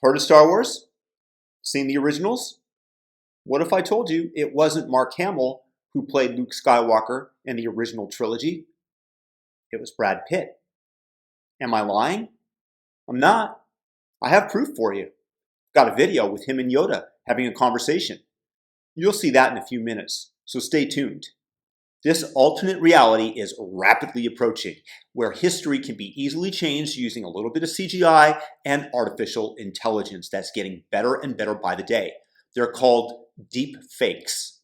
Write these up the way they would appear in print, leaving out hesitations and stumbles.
Heard of Star Wars? Seen the originals? What if I told you it wasn't Mark Hamill who played Luke Skywalker in the original trilogy? It was Brad Pitt. Am I lying? I'm not. I have proof for you. Got a video with him and Yoda having a conversation. You'll see that in a few minutes, so stay tuned. This alternate reality is rapidly approaching, where history can be easily changed using a little bit of CGI and artificial intelligence that's getting better and better by the day. They're called deep fakes.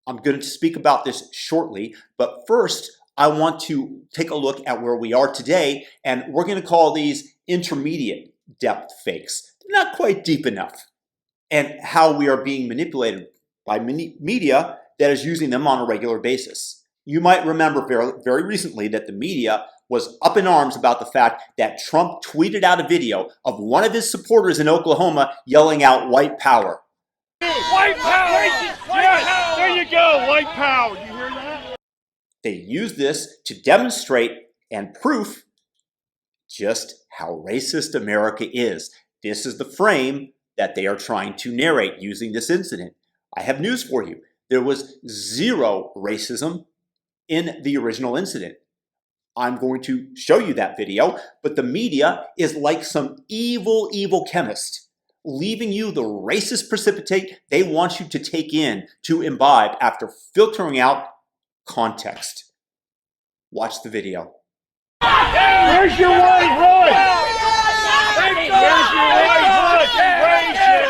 I'm going to speak about this shortly, but first I want to take a look at where we are today, and we're going to call these intermediate depth fakes. They're not quite deep enough, and how we are being manipulated by media that is using them on a regular basis. You might remember very recently that the media was up in arms about the fact that Trump tweeted out a video of one of his supporters in Oklahoma yelling out white power. White power! White power! There you go, white power. You hear that? They used this to demonstrate and proof just how racist America is. This is the frame that they are trying to narrate using this incident. I have news for you. There was zero racism in the original incident. I'm going to show you that video, but the media is like some evil chemist, leaving you the racist precipitate they want you to take in, to imbibe after filtering out context. Watch the video. Where's your white hood? Where's your white hood?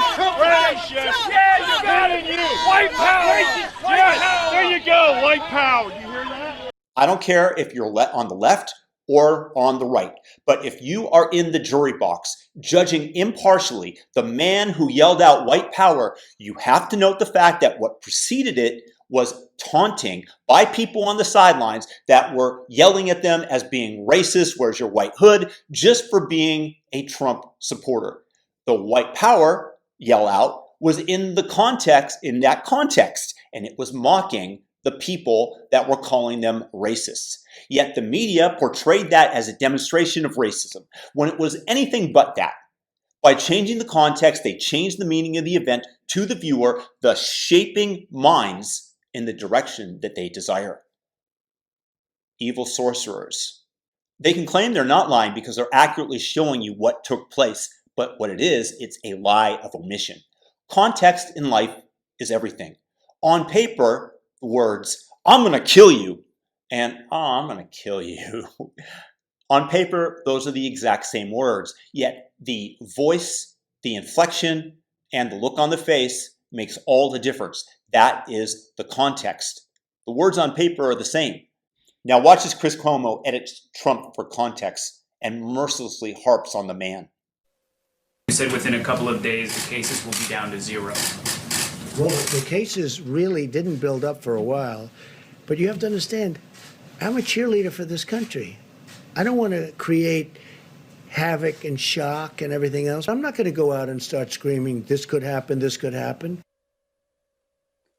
Racist! Yeah, you got it, you! White power! Yes, there you go, white power. You hear that? I don't care if you're on the left or on the right, but if you are in the jury box judging impartially the man who yelled out white power, you have to note the fact that what preceded it was taunting by people on the sidelines that were yelling at them as being racist, where's your white hood, just for being a Trump supporter. The white power yell out was in that context, and it was mocking the people that were calling them racists. Yet the media portrayed that as a demonstration of racism, when it was anything but that. By changing the context, they changed the meaning of the event to the viewer, thus shaping minds in the direction that they desire. Evil sorcerers. They can claim they're not lying because they're accurately showing you what took place, but what it is, it's a lie of omission. Context in life is everything. On paper, the words, I'm going to kill you, and I'm going to kill you. On paper, those are the exact same words, yet the voice, the inflection, and the look on the face makes all the difference. That is the context. The words on paper are the same. Now watch as Chris Cuomo edits Trump for context and mercilessly harps on the man. You said within a couple of days the cases will be down to zero. Well, the cases really didn't build up for a while, but you have to understand, I'm a cheerleader for this country. I don't want to create havoc and shock and everything else. I'm not going to go out and start screaming, this could happen, this could happen.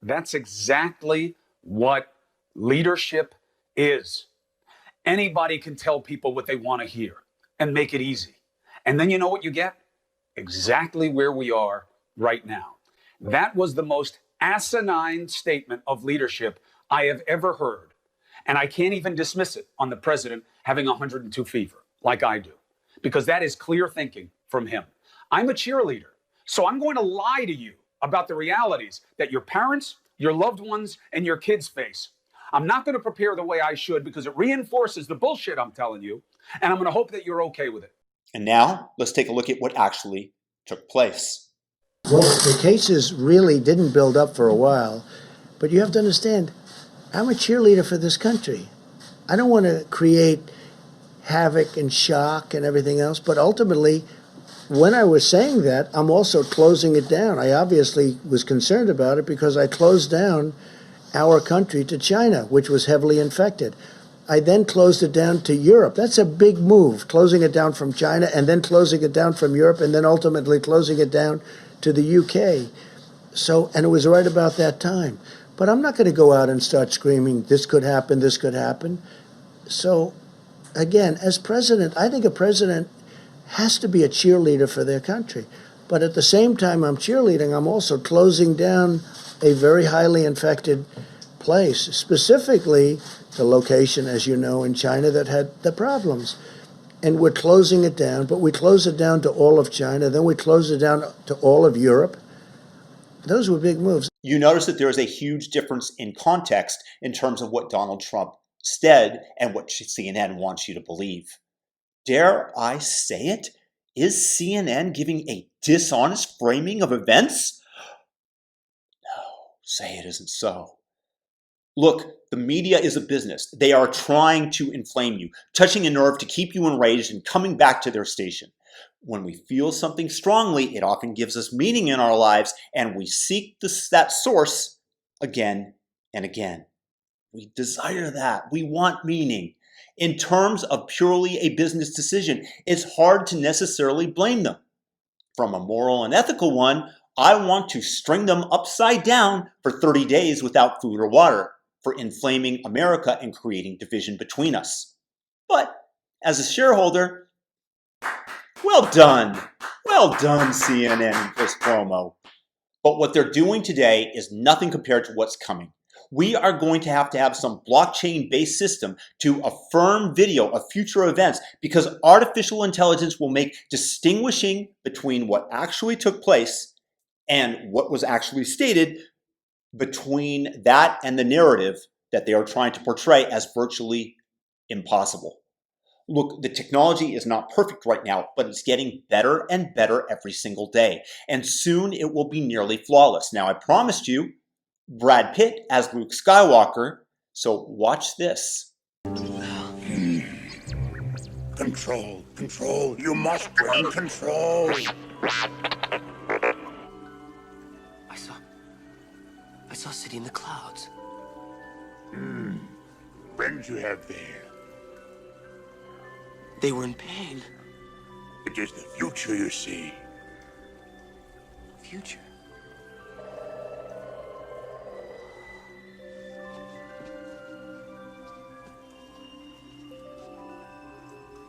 That's exactly what leadership is. Anybody can tell people what they want to hear and make it easy. And then you know what you get? Exactly where we are right now. That was the most asinine statement of leadership I have ever heard. And I can't even dismiss it on the president having 102 fever like I do, because that is clear thinking from him. I'm a cheerleader, so I'm going to lie to you about the realities that your parents, your loved ones, and your kids face. I'm not going to prepare the way I should because it reinforces the bullshit I'm telling you, and I'm going to hope that you're okay with it. And now, let's take a look at what actually took place. Well, the cases really didn't build up for a while, but you have to understand, I'm a cheerleader for this country. I don't want to create havoc and shock and everything else, but ultimately, when I was saying that, I'm also closing it down. I obviously was concerned about it because I closed down our country to China, which was heavily infected. I then closed it down to Europe. That's a big move, closing it down from China and then closing it down from Europe and then ultimately closing it down to the UK. And it was right about that time. But I'm not going to go out and start screaming, this could happen, this could happen. So, again, as president, I think a president has to be a cheerleader for their country. But at the same time I'm cheerleading, I'm also closing down a very highly infected place, specifically the location, as you know, in China that had the problems. And we're closing it down, but we close it down to all of China, then we close it down to all of Europe. Those were big moves. You notice that there is a huge difference in context in terms of what Donald Trump said and what CNN wants you to believe. Dare I say it? Is CNN giving a dishonest framing of events? No, say it isn't so. Look, the media is a business. They are trying to inflame you, touching a nerve to keep you enraged and coming back to their station. When we feel something strongly, it often gives us meaning in our lives, and we seek that source again and again. We desire that. We want meaning. In terms of purely a business decision, it's hard to necessarily blame them. From a moral and ethical one, I want to string them upside down for 30 days without food or water, for inflaming America and creating division between us. But as a shareholder, well done. Well done, CNN and this promo. But what they're doing today is nothing compared to what's coming. We are going to have some blockchain-based system to affirm video of future events, because artificial intelligence will make distinguishing between what actually took place and what was actually stated, between that and the narrative that they are trying to portray, as virtually impossible. Look, the technology is not perfect right now, but it's getting better and better every single day. And soon it will be nearly flawless. Now, I promised you Brad Pitt as Luke Skywalker, so watch this. Control, control. You must bring control. I saw a city in the clouds. Friends you have there. They were in pain. It is the future you see. Future.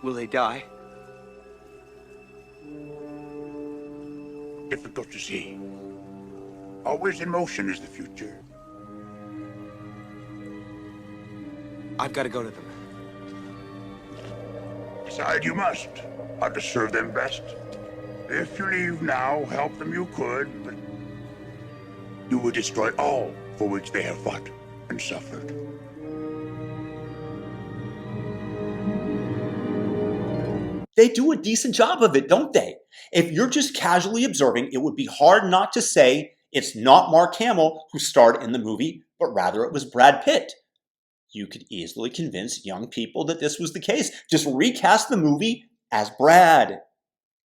Will they die? Difficult to see. Always in motion is the future. I've got to go to them. Decide you must. How to serve them best. If you leave now, help them you could, but you will destroy all for which they have fought and suffered. They do a decent job of it, don't they? If you're just casually observing, it would be hard not to say it's not Mark Hamill who starred in the movie, but rather it was Brad Pitt. You could easily convince young people that this was the case. Just recast the movie as Brad.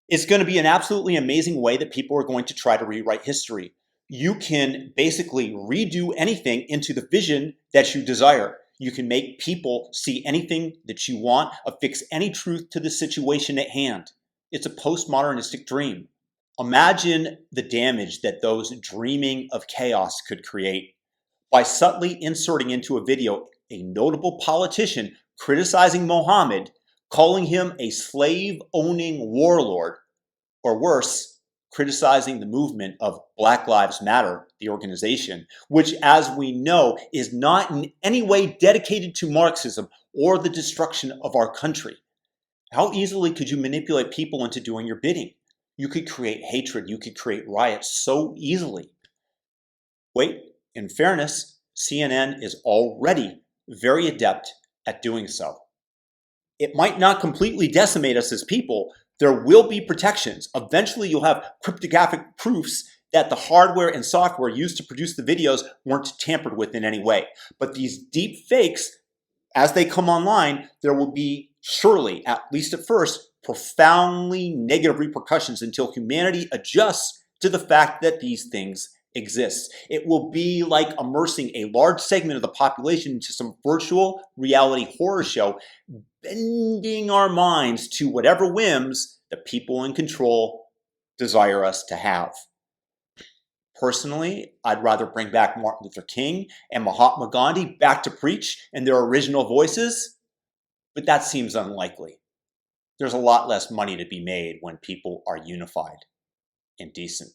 It's going to be an absolutely amazing way that people are going to try to rewrite history. You can basically redo anything into the vision that you desire. You can make people see anything that you want, affix any truth to the situation at hand. It's a postmodernistic dream. Imagine the damage that those dreaming of chaos could create by subtly inserting into a video a notable politician criticizing Mohammed, calling him a slave-owning warlord, or worse, criticizing the movement of Black Lives Matter, the organization, which, as we know, is not in any way dedicated to Marxism or the destruction of our country. How easily could you manipulate people into doing your bidding? You could create hatred, you could create riots so easily. Wait, in fairness, CNN is already very adept at doing so. It might not completely decimate us as people. There will be protections. Eventually, you'll have cryptographic proofs that the hardware and software used to produce the videos weren't tampered with in any way. But these deep fakes, as they come online, there will be surely, at least at first, profoundly negative repercussions until humanity adjusts to the fact that these things exist. It will be like immersing a large segment of the population into some virtual reality horror show, bending our minds to whatever whims the people in control desire us to have. Personally, I'd rather bring back Martin Luther King and Mahatma Gandhi back to preach in their original voices, but that seems unlikely. there's a lot less money to be made when people are unified and decent.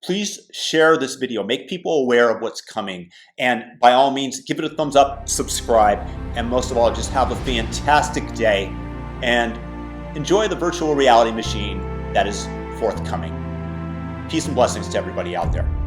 Please share this video, make people aware of what's coming, and by all means, give it a thumbs up, subscribe, and most of all, just have a fantastic day and enjoy the virtual reality machine that is forthcoming. Peace and blessings to everybody out there.